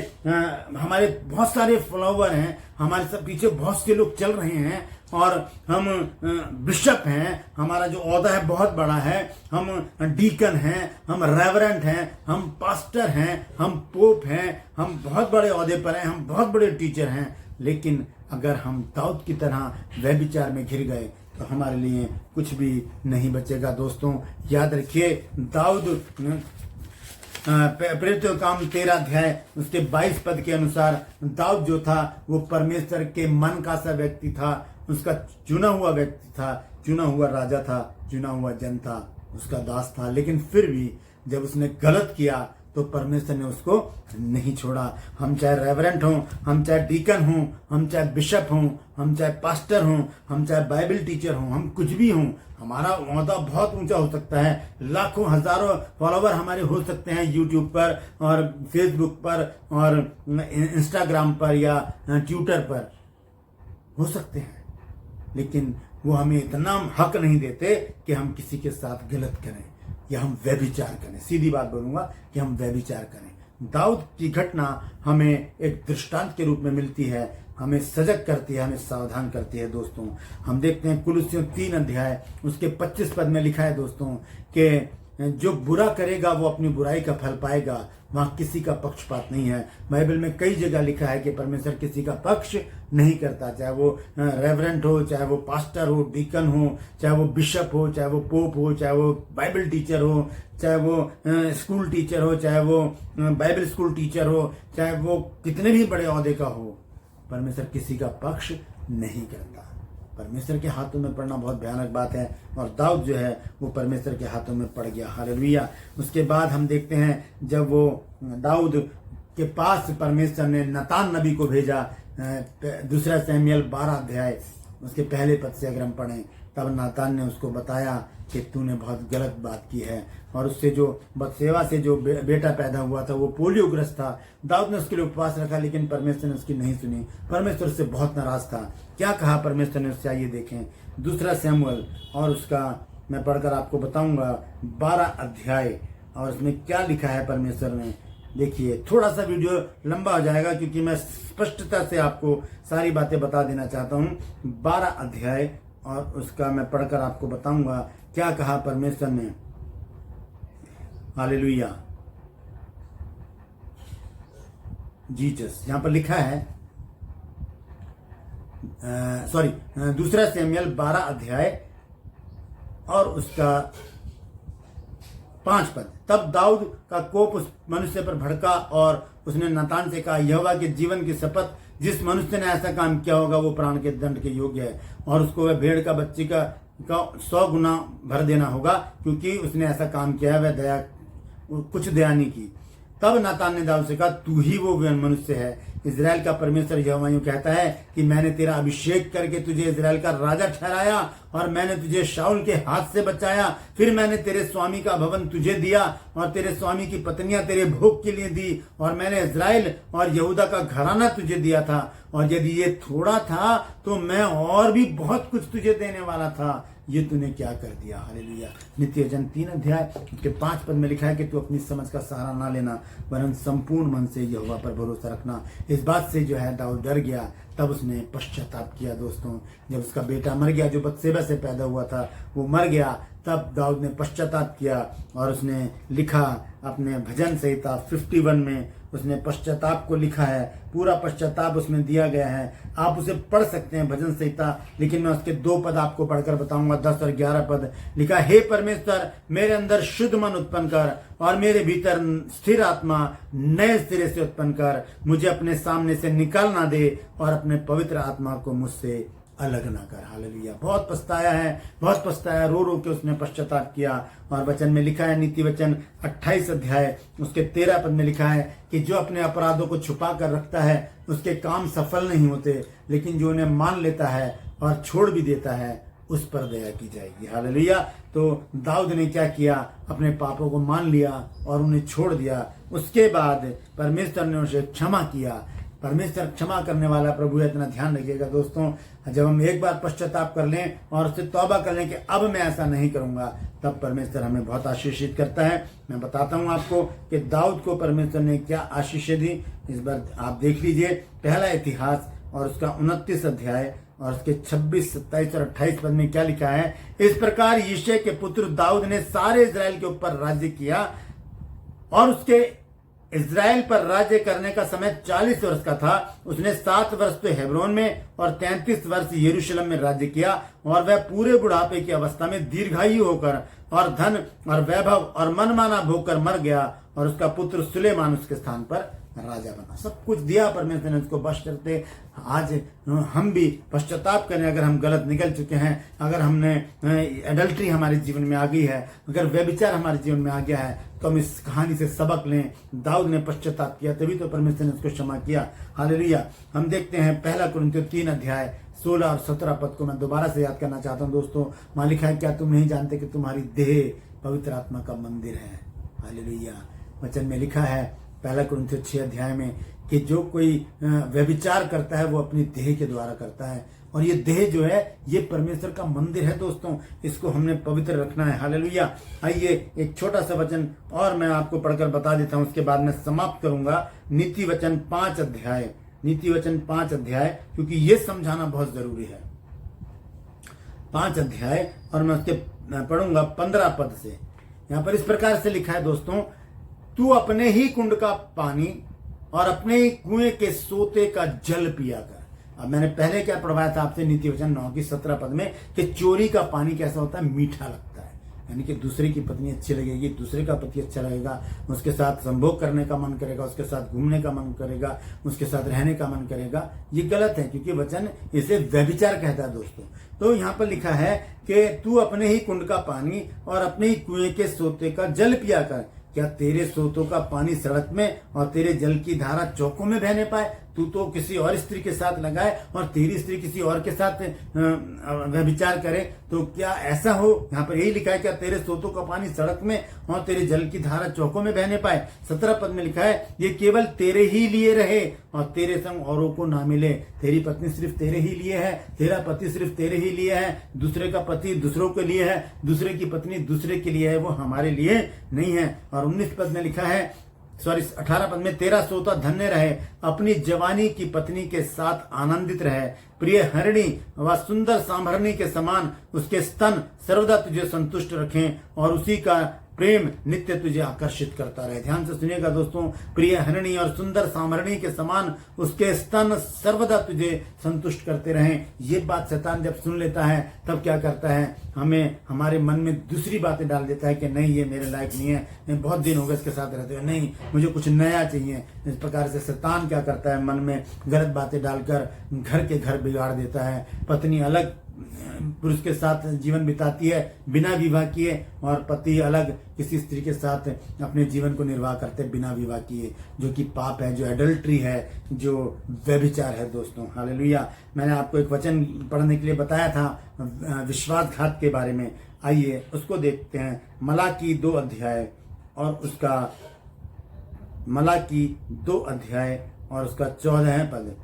हमारे बहुत सारे फॉलोवर हैं, हमारे सब पीछे बहुत से लोग चल रहे हैं, और हम बिशप हैं, हमारा जो ओहदा है बहुत बड़ा है, हम डीकन हैं, हम रेवरेंट हैं, हम पास्टर हैं, हम पोप हैं, हम बहुत बड़े ओहदे पर हैं, हम बहुत बड़े टीचर हैं। लेकिन अगर हम दाऊद की तरह व्यभिचार में घिर गए तो हमारे लिए कुछ भी नहीं बचेगा। दोस्तों याद रखिए, दाऊद प्रेरितों काम 13 अध्याय उसके 22 पद के अनुसार दाऊद जो था वो परमेश्वर के मन का सा व्यक्ति था, उसका चुना हुआ व्यक्ति था, चुना हुआ राजा था, चुना हुआ जन था, उसका दास था। लेकिन फिर भी जब उसने गलत किया तो परमेश्वर ने उसको नहीं छोड़ा। हम चाहे रेवरेंट हों, हम चाहे डीकन हों, हम चाहे बिशप हों, हम चाहे पास्टर हों, हम चाहे बाइबल टीचर हों, हम कुछ भी हों, हमारा ओहदा बहुत ऊंचा हो सकता है, लाखों हजारों फॉलोवर हमारे हो सकते हैं यूट्यूब पर और फेसबुक पर और इंस्टाग्राम पर या ट्विटर पर हो सकते हैं, लेकिन वो हमें इतना हक नहीं देते कि हम किसी के साथ गलत करें या हम व्यभिचार करें। सीधी बात बोलूंगा कि हम व्यभिचार करें। दाऊद की घटना हमें एक दृष्टांत के रूप में मिलती है, हमें सजग करती है, हमें सावधान करती है। दोस्तों हम देखते हैं कुलुस्सियों 3 अध्याय उसके 25 पद में लिखा है दोस्तों कि जो बुरा करेगा वो अपनी बुराई का फल पाएगा, वहां किसी का पक्षपात नहीं है। बाइबल में कई जगह लिखा है कि परमेश्वर किसी का पक्ष नहीं करता, चाहे वो रेवरेंट हो, चाहे वो पास्टर हो, डीकन हो, चाहे वो बिशप हो, चाहे वो पोप हो, चाहे वो बाइबल टीचर हो, चाहे वो स्कूल टीचर हो, चाहे वो बाइबल स्कूल टीचर हो, चाहे वो कितने भी बड़े ओहदे का हो, परमेश्वर किसी का पक्ष नहीं करता। परमेश्वर के हाथों में पड़ना बहुत भयानक बात है, और दाऊद जो है वो परमेश्वर के हाथों में पड़ गया। हालेलुया। उसके बाद हम देखते हैं जब वो दाऊद के पास परमेश्वर ने नतान नबी को भेजा, 2 शमूएल 12 अध्याय उसके पहले पद से अगर हम पढ़ें, तब नातान ने उसको बताया कि तूने बहुत गलत बात की है, और उससे जो बतसेवा से जो बेटा पैदा हुआ था वो पोलियोग्रस्त था। दाऊद ने उसके लिए उपवास रखा, लेकिन परमेश्वर ने उसकी नहीं सुनी। परमेश्वर उससे बहुत नाराज था। क्या कहा परमेश्वर ने उससे, आइए देखें। दूसरा शमूएल, और उसका मैं पढ़कर आपको बताऊंगा 12 अध्याय, और उसमें क्या लिखा है परमेश्वर ने। देखिए, थोड़ा सा वीडियो लंबा हो जाएगा क्योंकि मैं स्पष्टता से आपको सारी बातें बता देना चाहता हूँ। 12 अध्याय और उसका मैं पढ़कर आपको बताऊंगा क्या कहा परमेश्वर ने। Hallelujah, Jesus. यहां पर लिखा है, दूसरा शमूएल 12 अध्याय और उसका 5 पद। तब दाऊद का कोप उस मनुष्य पर भड़का और उसने नातान से कहा, यहोवा के जीवन की शपथ, जिस मनुष्य ने ऐसा काम किया होगा वो प्राण के दंड के योग्य है, और उसको वह भेड़ का बच्ची का 100 गुना भर देना होगा, क्योंकि उसने ऐसा काम किया है, वह कुछ दया नहीं की। तब नातान ने दाऊद से कहा, तू ही वो मनुष्य है। इजराइल का परमेश्वर यहोवा यूं कहता है कि मैंने तेरा अभिषेक करके तुझे इजराइल का राजा ठहराया, और मैंने तुझे शाऊल के हाथ से बचाया। फिर मैंने तेरे स्वामी का भवन तुझे दिया, और तेरे स्वामी की पत्नियां तेरे भोग के लिए दी, और मैंने इजराइल और यहूदा का घराना तुझे दिया था। और यदि ये थोड़ा था तो मैं और भी बहुत कुछ तुझे देने वाला था। ये तूने क्या कर दिया। हालेलुया। नीति वचन 3 अध्याय उसके 5 पद में लिखा है कि तू अपनी समझ का सहारा ना लेना, वरन संपूर्ण मन से यहोवा पर भरोसा रखना। इस बात से जो है दाऊद डर गया। तब उसने पश्चाताप किया। दोस्तों, जब उसका बेटा मर गया जो बतसेबा से पैदा हुआ था, वो मर गया, तब दाऊद ने पश्चाताप किया, और उसने लिखा अपने भजन संहिता 51 में उसने पश्चाताप को लिखा है। पूरा पश्चाताप उसमें दिया गया है। आप उसे पढ़ सकते हैं भजन संहिता, लेकिन मैं उसके 2 पद आपको पढ़कर बताऊंगा। 10 और 11 पद लिखा, हे परमेश्वर, मेरे अंदर शुद्ध मन उत्पन्न कर, और मेरे भीतर स्थिर आत्मा नए सिरे से उत्पन्न कर। मुझे अपने सामने से निकाल ना दे, और अपने पवित्र आत्मा को मुझसे अलग ना कर। हालेलुया। बहुत पछताया है, बहुत पछताया। रो रो के उसने पश्चाताप किया। और वचन में लिखा है, नीति वचन 28 अध्याय उसके 13 पद में लिखा है कि जो अपने अपराधों को छुपा कर रखता है उसके काम सफल नहीं होते, लेकिन जो उन्हें मान लेता है और छोड़ भी देता है उस पर दया की जाएगी। हालेलुया। तो दाऊद ने क्या किया, अपने पापों को मान लिया और उन्हें छोड़ दिया। उसके बाद परमेश्वर ने उसे क्षमा किया। परमेश्वर क्षमा करने वाला प्रभु है, इतना ध्यान रखिएगा दोस्तों। जब हम एक बार पश्चाताप कर लें और उससे तौबा कर लें कि अब मैं ऐसा नहीं करूंगा, तब परमेश्वर हमें बहुत आशीषित करता है। मैं बताता हूं आपको कि दाऊद को परमेश्वर ने क्या आशीषें दी। इस बार आप देख लीजिए पहला इतिहास और उसका 29 अध्याय और उसके 26, 27 और 28 पद में क्या लिखा है। इस प्रकार यिशै के पुत्र दाऊद ने सारे इजराइल के ऊपर राज्य किया, और उसके इजराइल पर राज्य करने का समय 40 वर्ष का था। उसने 7 वर्ष तो हेब्रोन में और 33 वर्ष यरूशलेम में राज्य किया, और वह पूरे बुढ़ापे की अवस्था में दीर्घायु होकर और धन और वैभव और मनमाना भोग कर मर गया, और उसका पुत्र सुलेमान उसके स्थान पर राजा बना। सब कुछ दिया परमेश्वर ने उसको बश करते। आज हम भी पश्चाताप करें। अगर हम गलत निकल चुके हैं, अगर हमने एडल्ट्री हमारे जीवन में आ गई है, अगर व्यभिचार हमारे जीवन में आ गया है, तो हम इस कहानी से सबक लें। दाऊद ने पश्चाताप किया, तभी तो परमेश्वर ने उसको क्षमा किया। हालेलुया। हम देखते हैं पहला कुरिन्थियों 3 अध्याय 16 और 17 पद को मैं दोबारा से याद करना चाहता हूँ दोस्तों। वहां लिखा है, क्या तुम नहीं जानते कि तुम्हारी देह पवित्र आत्मा का मंदिर है। हालेलुया। वचन में लिखा है पहला कुरिन्थियों 6 अध्याय में कि जो कोई व्यभिचार करता है वो अपनी देह के द्वारा करता है, और ये देह जो है ये परमेश्वर का मंदिर है दोस्तों। इसको हमने पवित्र रखना है। हालेलुया। आइए एक छोटा सा वचन और मैं आपको पढ़कर बता देता हूं, उसके बाद मैं समाप्त करूंगा। नीति वचन 5 अध्याय, नीति वचन 5 अध्याय, क्योंकि ये समझाना बहुत जरूरी है। 5 अध्याय और मैं उसके पढ़ूंगा 15 पद से। यहां पर इस प्रकार से लिखा है दोस्तों, तू अपने ही कुंड का पानी और अपने ही कुएं के सोते का जल पिया कर। अब मैंने पहले क्या पढ़वाया था आपसे नीति वचन 9 की 17 पद में कि चोरी का पानी कैसा होता है, मीठा लगता है। यानी कि दूसरे की पत्नी अच्छी लगेगी, दूसरे का पति अच्छा लगेगा, उसके साथ संभोग करने का मन करेगा, उसके साथ घूमने का मन करेगा, उसके साथ रहने का मन करेगा। ये गलत है, क्योंकि वचन इसे व्यभिचार कहता है दोस्तों। तो यहाँ पर लिखा है कि तू अपने ही कुंड का पानी और अपने ही कुएं के सोते का जल पिया कर। क्या तेरे सोतों का पानी सड़क में और तेरे जल की धारा चौकों में बहने पाए। तू तो किसी और स्त्री के साथ लगाए और तेरी स्त्री किसी और के साथ व्यभिचार करे, तो क्या ऐसा हो? यहाँ पर यही लिखा है, क्या तेरे सोतों का पानी सड़क में और तेरे जल की धारा चौकों में बहने पाए। 17 पद में लिखा है, ये केवल तेरे ही लिए रहे और तेरे संग औरों को ना मिले। तेरी पत्नी सिर्फ तेरे ही लिए है, तेरा पति सिर्फ तेरे ही लिए है, दूसरे का पति दूसरों के लिए है, दूसरे की पत्नी दूसरे के लिए है, वो हमारे लिए नहीं है। और 19 पद में लिखा है, 18 पद में, तेरा सोता धन्य रहे, अपनी जवानी की पत्नी के साथ आनंदित रहे, प्रिय हरिणी व सुंदर सांभरणी के समान उसके स्तन सर्वदा तुझे संतुष्ट रखें और उसी का प्रेम नित्य तुझे आकर्षित करता रहे। ध्यान से सुनिएगा दोस्तों, प्रिय हरिणी और सुंदर सांभरणी के समान उसके स्तन सर्वदा तुझे संतुष्ट करते रहें। ये बात शैतान जब सुन लेता है तब क्या करता है, हमें हमारे मन में दूसरी बातें डाल देता है कि नहीं ये मेरे लायक नहीं है, मैं बहुत दिन हो गए इसके साथ रहते हुए, नहीं मुझे कुछ नया चाहिए। इस प्रकार से शैतान क्या करता है, मन में गलत बातें डालकर घर के घर बिगाड़ देता है। पत्नी अलग पुरुष के साथ जीवन बिताती है बिना विवाह किए और पति अलग किसी स्त्री के साथ अपने जीवन को निर्वाह करते बिना विवाह किए, जो कि पाप है, जो एडल्ट्री है, जो व्यभिचार है दोस्तों। हालेलुया। मैंने आपको एक वचन पढ़ने के लिए बताया था विश्वासघात के बारे में, आइए उसको देखते हैं। मलाकी 2 अध्याय और उसका 14 पद।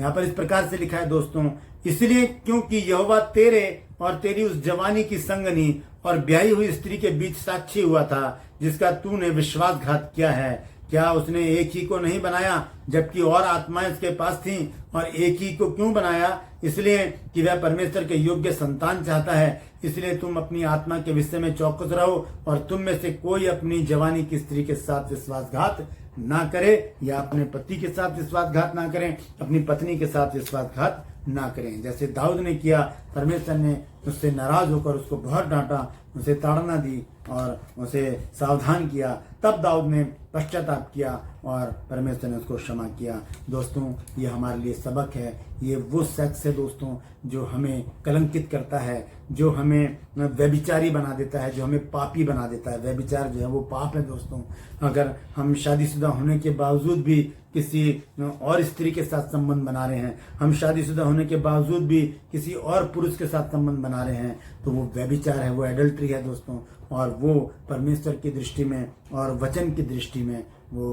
यहाँ पर इस प्रकार से लिखा है दोस्तों, इसलिए क्योंकि यहोवा तेरे और तेरी उस जवानी की संगनी और ब्याही हुई स्त्री के बीच साक्षी हुआ था, जिसका तूने विश्वासघात किया है। क्या उसने एक ही को नहीं बनाया, जबकि और आत्माएं उसके पास थीं? और एक ही को क्यों बनाया? इसलिए कि वह परमेश्वर के योग्य संतान चाहता है। इसलिए तुम अपनी आत्मा के विषय में चौकस रहो और तुम में से कोई अपनी जवानी की स्त्री के साथ विश्वासघात ना करे, या अपने पति के साथ विश्वासघात ना करें, अपनी पत्नी के साथ विश्वासघात ना करें। जैसे दाऊद ने किया, परमेश्वर ने उससे नाराज होकर उसको बहुत डांटा, उसे ताड़ना दी और उसे सावधान किया। तब दाऊद ने पश्चाताप किया और परमेश्वर ने उसको क्षमा किया। दोस्तों ये हमारे लिए सबक है। ये वो सेक्स है दोस्तों जो हमें कलंकित करता है, जो हमें व्यभिचारी बना देता है, जो हमें पापी बना देता है। व्यभिचार जो है वो पाप है दोस्तों। अगर हम शादीशुदा होने के बावजूद भी किसी और स्त्री के साथ संबंध बना रहे हैं, हम शादीशुदा होने के बावजूद भी किसी और पुरुष के साथ संबंध बना रहे हैं, तो वो व्यभिचार है, वो एडल्ट्री है दोस्तों। और वो परमेश्वर की दृष्टि में और वचन की दृष्टि में वो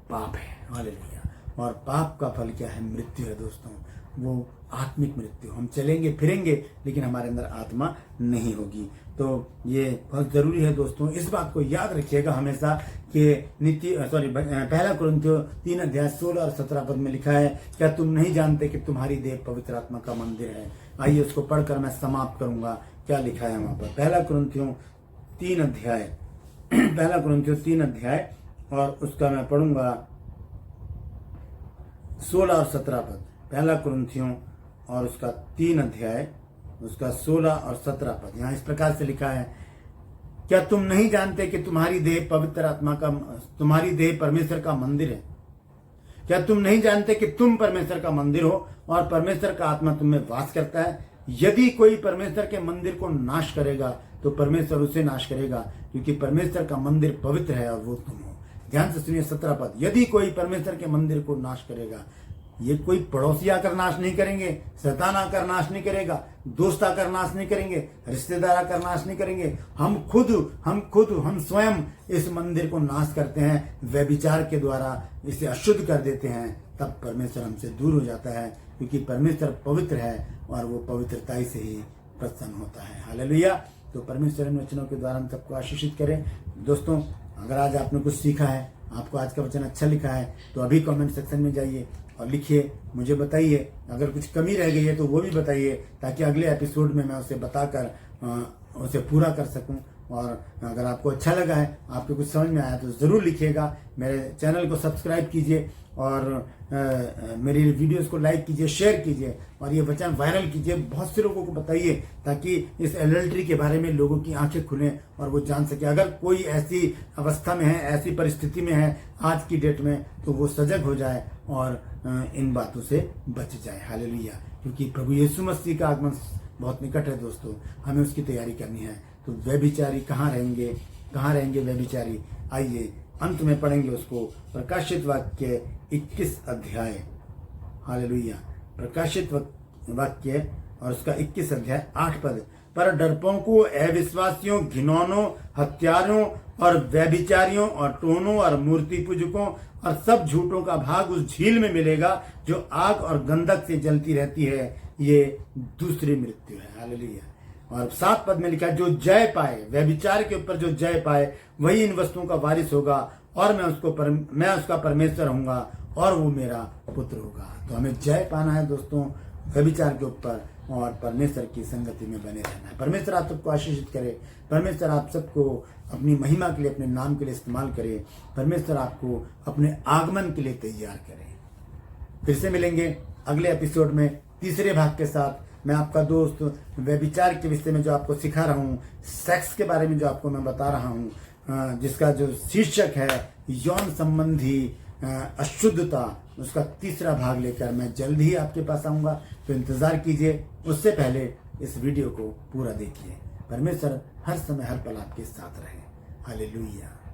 पाप है। हालेलुया। और पाप का फल क्या है? मृत्यु है दोस्तों, वो आत्मिक मृत्यु। हम चलेंगे फिरेंगे लेकिन हमारे अंदर आत्मा नहीं होगी। तो ये बहुत जरूरी है दोस्तों, इस बात को याद रखिएगा हमेशा कि पहला कुरिन्थियों 3 अध्याय 16 और 17 पद में लिखा है, क्या तुम नहीं जानते कि तुम्हारी देह पवित्र आत्मा का मंदिर है? आइए उसको पढ़कर मैं समाप्त करूंगा। क्या लिखा है वहां पर? पहला कुरिन्थियों 3 अध्याय और उसका मैं पढ़ूंगा 16 और 17 पद। पहला कुरिन्थियों और उसका 3 अध्याय उसका 16 और 17 पद। यहाँ इस प्रकार से लिखा है, क्या तुम नहीं जानते कि तुम्हारी देह परमेश्वर का मंदिर है? क्या तुम नहीं जानते कि तुम परमेश्वर का मंदिर हो और परमेश्वर का आत्मा तुम में वास करता है? यदि कोई परमेश्वर के मंदिर को नाश करेगा तो परमेश्वर उसे नाश करेगा, क्योंकि परमेश्वर का मंदिर पवित्र है और वो तुम हो। ध्यान से सुनिए 17 पद। यदि कोई परमेश्वर के मंदिर को नाश करेगा, ये कोई पड़ोसी आकर नाश नहीं करेंगे, शैतान आकर नाश नहीं करेगा, दोस्त आकर नाश नहीं करेंगे, रिश्तेदार आकर नाश नहीं करेंगे। हम स्वयं इस मंदिर को नाश करते हैं, व्यभिचार के द्वारा इसे अशुद्ध कर देते हैं। तब परमेश्वर हमसे दूर हो जाता है, क्योंकि परमेश्वर पवित्र है और वो पवित्रता से ही प्रसन्न होता है। हालेलुया। तो परमेश्वर इन वचनों के द्वारा हम सबको आशीषित करें। दोस्तों अगर आज आपने कुछ सीखा है, आपको आज का वचन अच्छा लिखा है, तो अभी कमेंट सेक्शन में जाइए और लिखिए, मुझे बताइए। अगर कुछ कमी रह गई है तो वो भी बताइए, ताकि अगले एपिसोड में मैं उसे बताकर उसे पूरा कर सकूं। और अगर आपको अच्छा लगा है, आपको कुछ समझ में आया, तो ज़रूर लिखिएगा। मेरे चैनल को सब्सक्राइब कीजिए और मेरी वीडियोस को लाइक कीजिए, शेयर कीजिए और ये वचन वायरल कीजिए। बहुत से लोगों को बताइए, ताकि इस एडल्ट्री के बारे में लोगों की आंखें खुलें और वो जान सके। अगर कोई ऐसी अवस्था में है, ऐसी परिस्थिति में है आज की डेट में, तो वो सजग हो जाए और इन बातों से बच जाए। हालेलुया। क्योंकि प्रभु यीशु मसीह का आगमन बहुत निकट है दोस्तों, हमें उसकी तैयारी करनी है। तो व्यभिचारी कहाँ रहेंगे व्यभिचारी? आइए अंत में पढ़ेंगे उसको। प्रकाशित वाक्य 21 अध्याय, हालेलुया, प्रकाशित वाक्य और उसका 21 अध्याय 8 पद। पर डरपोकों, अविश्वासियों, घिनौनों, हत्यारों और व्यभिचारियों और टोनों और मूर्ति पूजकों और सब झूठों का भाग उस झील में मिलेगा जो आग और गंधक से जलती रहती है। ये दूसरी मृत्यु है, हालेलुया। और 7 पद में लिखा, जो जय पाए, व्यभिचार के ऊपर जो जय पाए वही इन वस्तुओं का वारिस होगा और मैं उसका परमेश्वर होऊंगा और वो मेरा पुत्र होगा। तो हमें जय पाना है दोस्तों व्यभिचार के ऊपर और परमेश्वर की संगति में बने रहना है। परमेश्वर आप सबको आशीषित करे। परमेश्वर आप सबको अपनी महिमा के लिए, अपने नाम के लिए इस्तेमाल करे। परमेश्वर आपको अपने आगमन के लिए तैयार करे। फिर से मिलेंगे अगले एपिसोड में तीसरे भाग के साथ। मैं आपका दोस्त व्यभिचार के विषय में जो आपको सिखा रहा हूँ, सेक्स के बारे में जो आपको मैं बता रहा हूँ, जिसका जो शीर्षक है यौन संबंधी अशुद्धता, उसका तीसरा भाग लेकर मैं जल्द ही आपके पास आऊंगा। तो इंतजार कीजिए। उससे पहले इस वीडियो को पूरा देखिए। परमेश्वर हर समय हर पल आपके साथ रहे। हालेलुया।